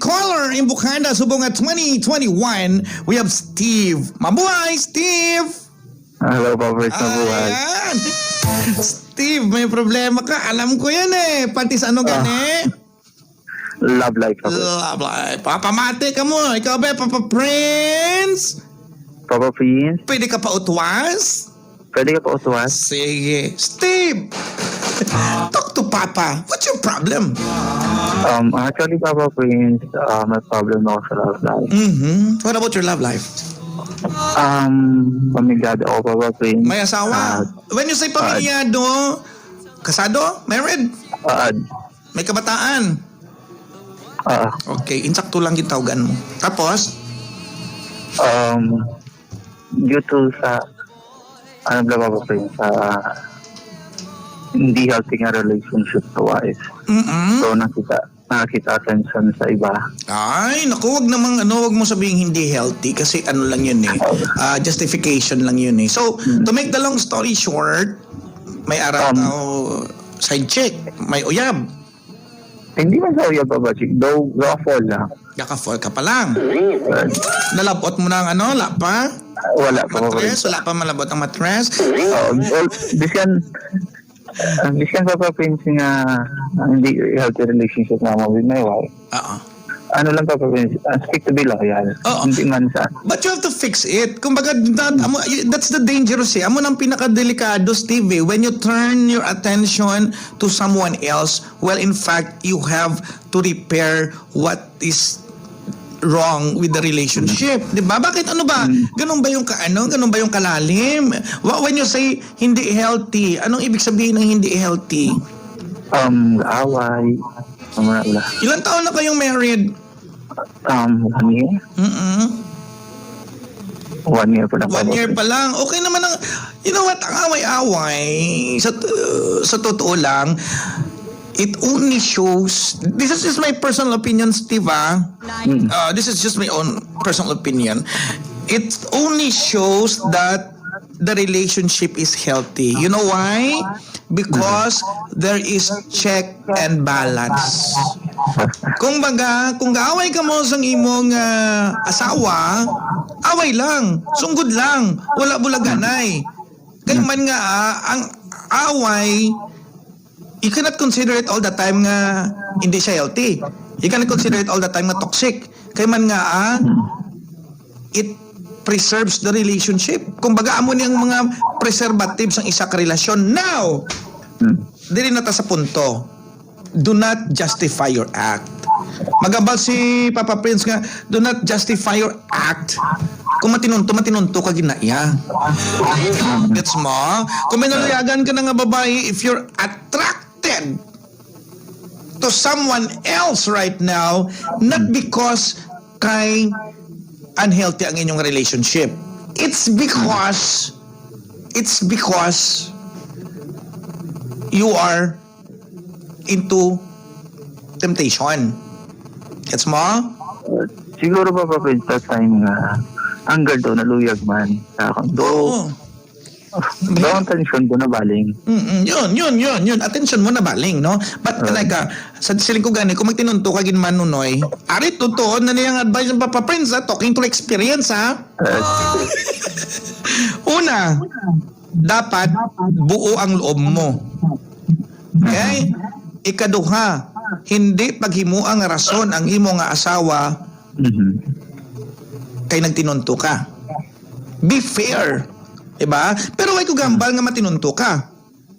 caller in Bukanda, subong at 2021. We have Steve. Mabuhay, Steve! Hello, Papa. Mabuhay. Ayan. Steve, may problema ka. Alam ko yan eh. Pati sa ano gani? Love life, Papa. Love life. Papamate ka mo. Ikaw ba, Papa Prince? Papa Prince, Pwede ka pa utwas? pwede ka pa utuwas? Sige. Steve! Talk to Papa. What's your problem? Actually, Papa Prince, may problem ako sa love life. What about your love life? Pamilyado ako, Papa Prince. May asawa? When you say pamilyado, kasado? Married? May kabataan? Okay, insakto lang yung tawagan mo. Tapos? Due to sa, Papa Prince, hindi healthy nga relationship to wife. So, nakita attention sa iba. Ay, naku, wag mo sabihing hindi healthy kasi ano lang yun eh. Justification lang yun eh. So, to make the long story short, may araw side chick, may uyab. Hindi man sa uyab, Papa Chick. Though, fall lang. Kaka-fall ka pa lang. Nalabot mo na ang lapa? Wala pa, Papa Matres? Prince. Wala pa malabot ang matres? Biskan Papa Prince nga hindi healthy relationship naman with my wife. Ano lang, Papa Prince, stick to be loyal. Hindi man sa... But you have to fix it. Kumbaga, that's the dangerous eh. Amo nang pinakadelikado, Steve, eh. When you turn your attention to someone else, well, in fact, you have to repair what is wrong with the relationship. Diba? Bakit ano ba? Ganun ba yung ganun ba yung kalalim? When you say hindi healthy, anong ibig sabihin ng hindi healthy? Away. Ilang taon na kayong married? 1 year. 1 year pa lang. 1 year pa lang. Okay naman ang, you know what, ang away-away, sa totoo lang, it only shows, this is just my personal opinion, Steve, this is just my own personal opinion. It only shows that the relationship is healthy. You know why? Because there is check and balance. Kung gaaway ka mo sa imong asawa, away lang, sunggod lang, wala bulaganay. Kaya man nga, ang away, you cannot consider it all the time nga hindi siya healthy. You cannot consider it all the time nga toxic. Kaya man nga, it preserves the relationship. Kumbaga, amo niyang mga preservatives ang isa ka relasyon. Now, dili na ta sa punto. Do not justify your act. Magabal si Papa Prince nga, do not justify your act. Kung matinunto ka ginaya. Gets mo? Kung minalayagan ka na nga babae, if you're attracted to someone else right now, not because kay unhealthy ang inyong relationship. It's because you are into temptation. Gets mo? Siguro ba, Papa Prince, that time nga, hanggang doon, naluyag man. Oo. Doon ang tension doon na baling. Yun. Attention mo na baling, no? But talaga, sa siling ko gani, kung magtinunto ka ginman nunoy, ari, totoo na niyang advice ng Papa Prince, talking to experience, Una, dapat buo ang loob mo. Okay? Ikaduha, hindi paghimo ang rason ang imo nga asawa kay nagtinunto ka. Be fair. Diba? Pero why ko gambal nga matinunto ka?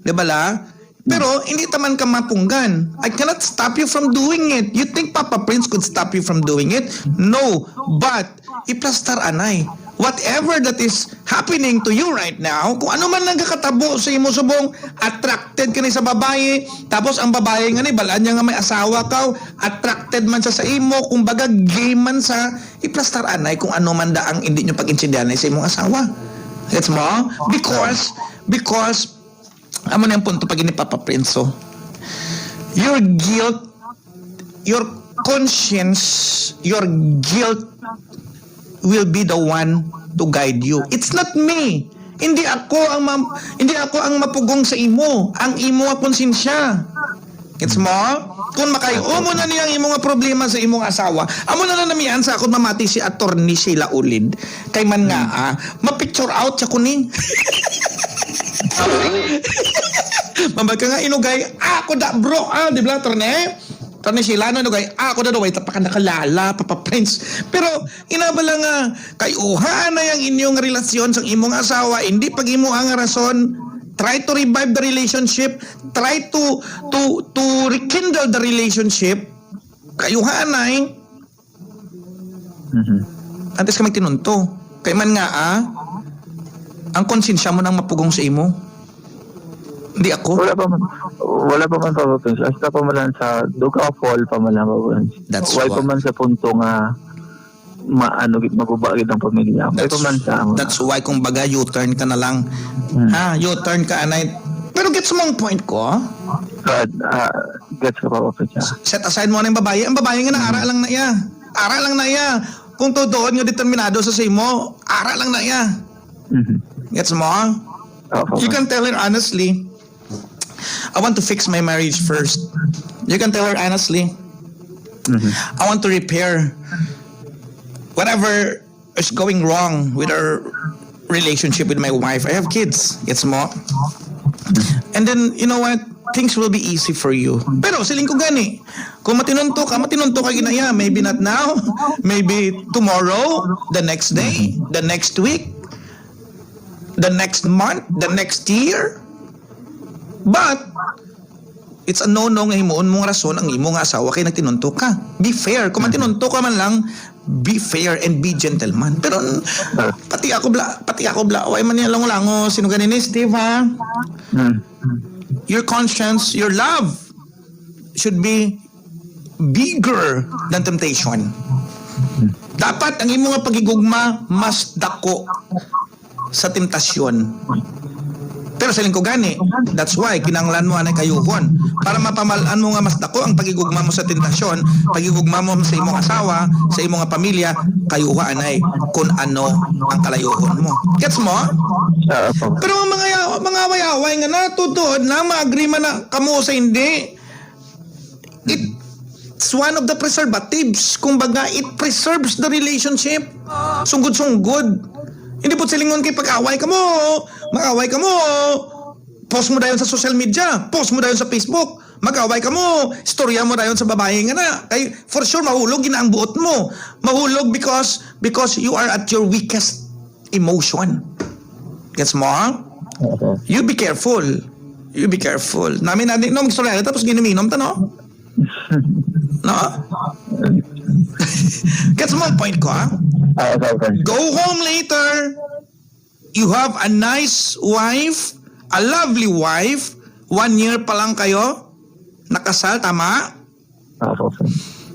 Diba la? Pero hindi taman ka mapunggan. I cannot stop you from doing it. You think Papa Prince could stop you from doing it? No. But, iplastar anay. Whatever that is happening to you right now, kung ano man nagkakatabo sa imo subong, attracted ka ni sa babae, tapos ang babae nga ni, balaan niya nga may asawa ka, attracted man siya sa imo, kumbaga game man sa, iplastar anay kung ano man da ang hindi nyo pag-insindihan sa imong asawa. Gets mo? Because amo na yung punto pag ni Papa Prince, your guilt, your conscience, your guilt will be the one to guide you. It's not me. Hindi ako ang mapugong sa imo. Ang imo ang konsensya. Gets mo? Kung makayo mo na niyang imong nga problema sa imong asawa, amo na lang namian sa akong mamati si Attorney Sheila Ulid. Kay man nga, ma-picture out siya kuning. Mambag ka nga inugay, ako da bro, di ba, Attorney? Attorney Sheila, inugay, ako da daw, tapaka nakalala, Papa Prince. Pero, inabala nga, kayuhan na yung inyong relasyon sa imong asawa, hindi pag imo ang rason. Try to revive the relationship. Try to rekindle the relationship. Kayuhan na Antes ka magtinunto. Kay man nga ang konsensya mo nang mapugong sa imo. Hindi ako. Wala pa man Papa Prince. Hasta pa man sa duga fall pa man Papa Prince. That's why pa man sa punto nga magubagid ang pamilya. That's why kung baga U-turn ka na lang. U-turn ka anay. Pero gets mo ang point ko? Gets ko Papa Prince. Set aside mo na yung babae. Ang babae nga na ara lang na iya. Ara lang na iya. Kung totoo nga determinado sa mo, ara lang na iya. Gets mo? You can tell her honestly, I want to fix my marriage first. You can tell her honestly, I want to repair whatever is going wrong with our relationship with my wife. I have kids. Gets mo? And then, you know what? Things will be easy for you. Pero siling ko gani. Kung matinunto ka ginaya. Maybe not now. Maybe tomorrow, the next day, the next week, the next month, the next year. But, it's a no-no nga himuon mong rason ang imong asawa kay nagtinunto ka. Be fair. Kung matinunto ka man lang, be fair and be gentleman. Pero pati ako bla, way man niya lango-lango sino ganin ni Steve ha? Your conscience, your love should be bigger than temptation. Dapat ang imong nga pagigugma mas dako sa temptasyon. Pero sa lingko gani, that's why kinanglan mo anay kayuhon para mapamalaan mo nga mas dako ang pagigugma mo sa tentasyon, pagigugma mo sa imong asawa, sa imong nga pamilya, kayuha anay kung ano ang kalayuhon mo. Gets mo? Pero mga away-away nga natutod na ma-agree man na kamo sa hindi. It's one of the preservatives. Kumbaga, it preserves the relationship. Sunggod-sunggod. Hindi po silingon kay pag-away ka mo, mag-away ka mo, post mo dayon sa social media, post mo dayon sa Facebook, mag-away ka mo, istorya mo dayon sa babae nga na. Kay for sure mahulog gina ang buot mo. Mahulog because you are at your weakest emotion. Gets mo? You be careful. You be careful. Namin mag-istorya tapos giniminom ta no? No? Gets mo ang point ko Go home later. You have a nice wife, a lovely wife. 1 year pa lang kayo. Nakasal, tama?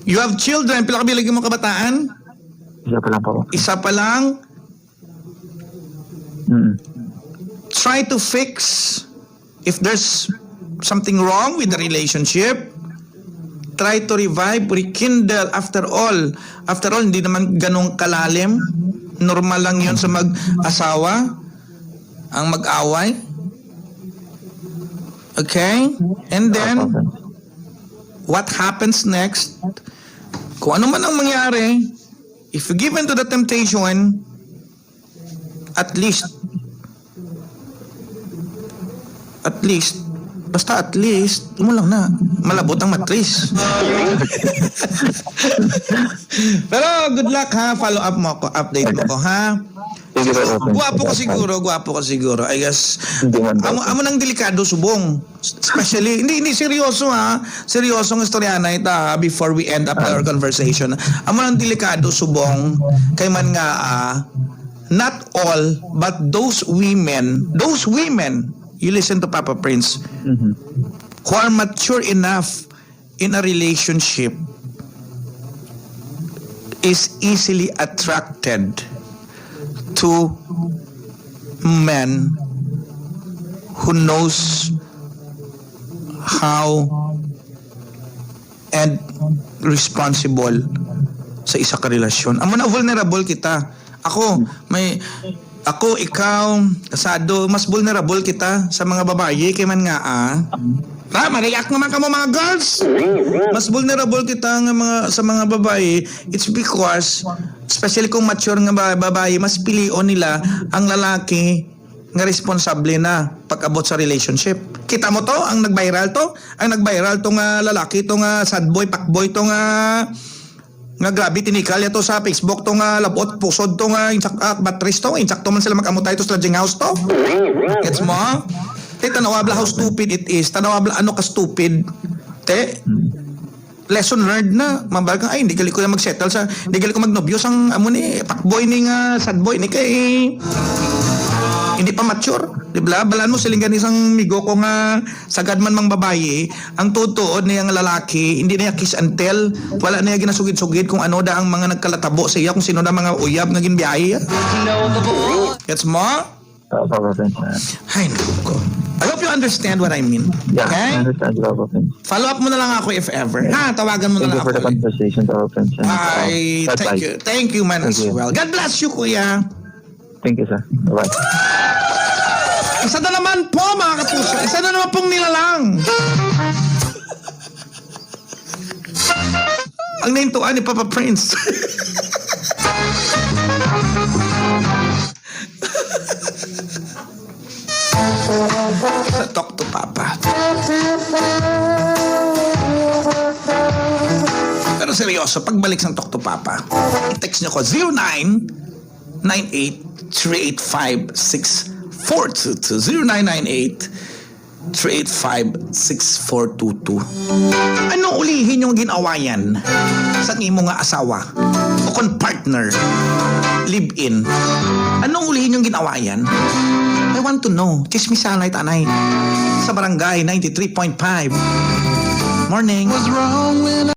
You have children. Pila ka bilagin mo kabataan? Isa pa lang po. Isa pa lang? Try to fix if there's something wrong with the relationship. Try to revive, rekindle. After all, hindi naman ganong kalalim. Normal lang yun sa mag-asawa, ang mag-away. Okay? And then, what happens next? Kung ano man ang mangyari, if you give in to the temptation, at least, mo lang na, malabot ang matris. Pero good luck ha, follow up mo ako, update mo ko ha. Guwapo ka siguro. I guess, amo nang delikado subong. Especially, hindi seryoso ha. Seryosong istoryana ito ha, before we end up our conversation. Amo nang delikado subong, kay man nga, not all, but those women, you listen to Papa Prince, who are mature enough in a relationship is easily attracted to men who knows how and responsible sa isa ka relasyon. Amo na vulnerable kita. Ako, ikaw, kasado, mas vulnerable kita sa mga babae kay man nga Mariyak naman ka mo mga girls. Mas vulnerable kita nga sa mga babae. It's because, especially kung mature nga babae, mas pilion nila ang lalaki nga responsable na pag-abot sa relationship. Kita mo to? Ang nag-viral to? Ang nag-viral to nga lalaki, to nga sad boy, pakboy, to nga grabe tinikal to sa Facebook, to nga labot, pusod, to nga batteries to, insakto man sila mag-amutay to sa lodging house to. Gets mo? Te, tanawabla how stupid it is. Tanawabla ano ka stupid. Te, lesson learned na. Mabal ka, ay, hindi gali ko na mag-settle sa, hindi gali ko mag-nobyos ang amo ni, pakboy ni nga, sad boy ni kay, hindi pa mature. Diba? Balaan mo siling isang migo ko nga sagad man mang babae, ang tutuod niya ang lalaki, hindi niya kiss and tell, wala niya ginasugid-sugid kung ano da ang mga nagkalatabo sa iya, kung sino da mga uyab nga ginbiyahe. Gets mo? Ay, naku ko. I hope you understand what I mean. Yeah, okay? I understand, Papa Prince. Follow up mo na lang ako if ever. Ha, tawagan mo na lang Thank you for the ako. conversation, Papa Prince. Ay, thank you. Thank you, man, as well. God bless you, kuya. Thank you, sir. Bye-bye. Isa na naman po, mga kapuso. Isa na naman pong nilalang. Ang naintuan ni Papa Prince. Sa Talk to Papa. Pero seryoso, pagbalik sa Talk to Papa, i-text niyo ko 0998-385-6422. 0998-385-6422. Anong ulihin yung ginawayan sa imo nga asawa o kon partner, live-in? Anong ulihin yung ginawayan? I want to know. Chismisanay tanay sa barangay 93.5. Morning.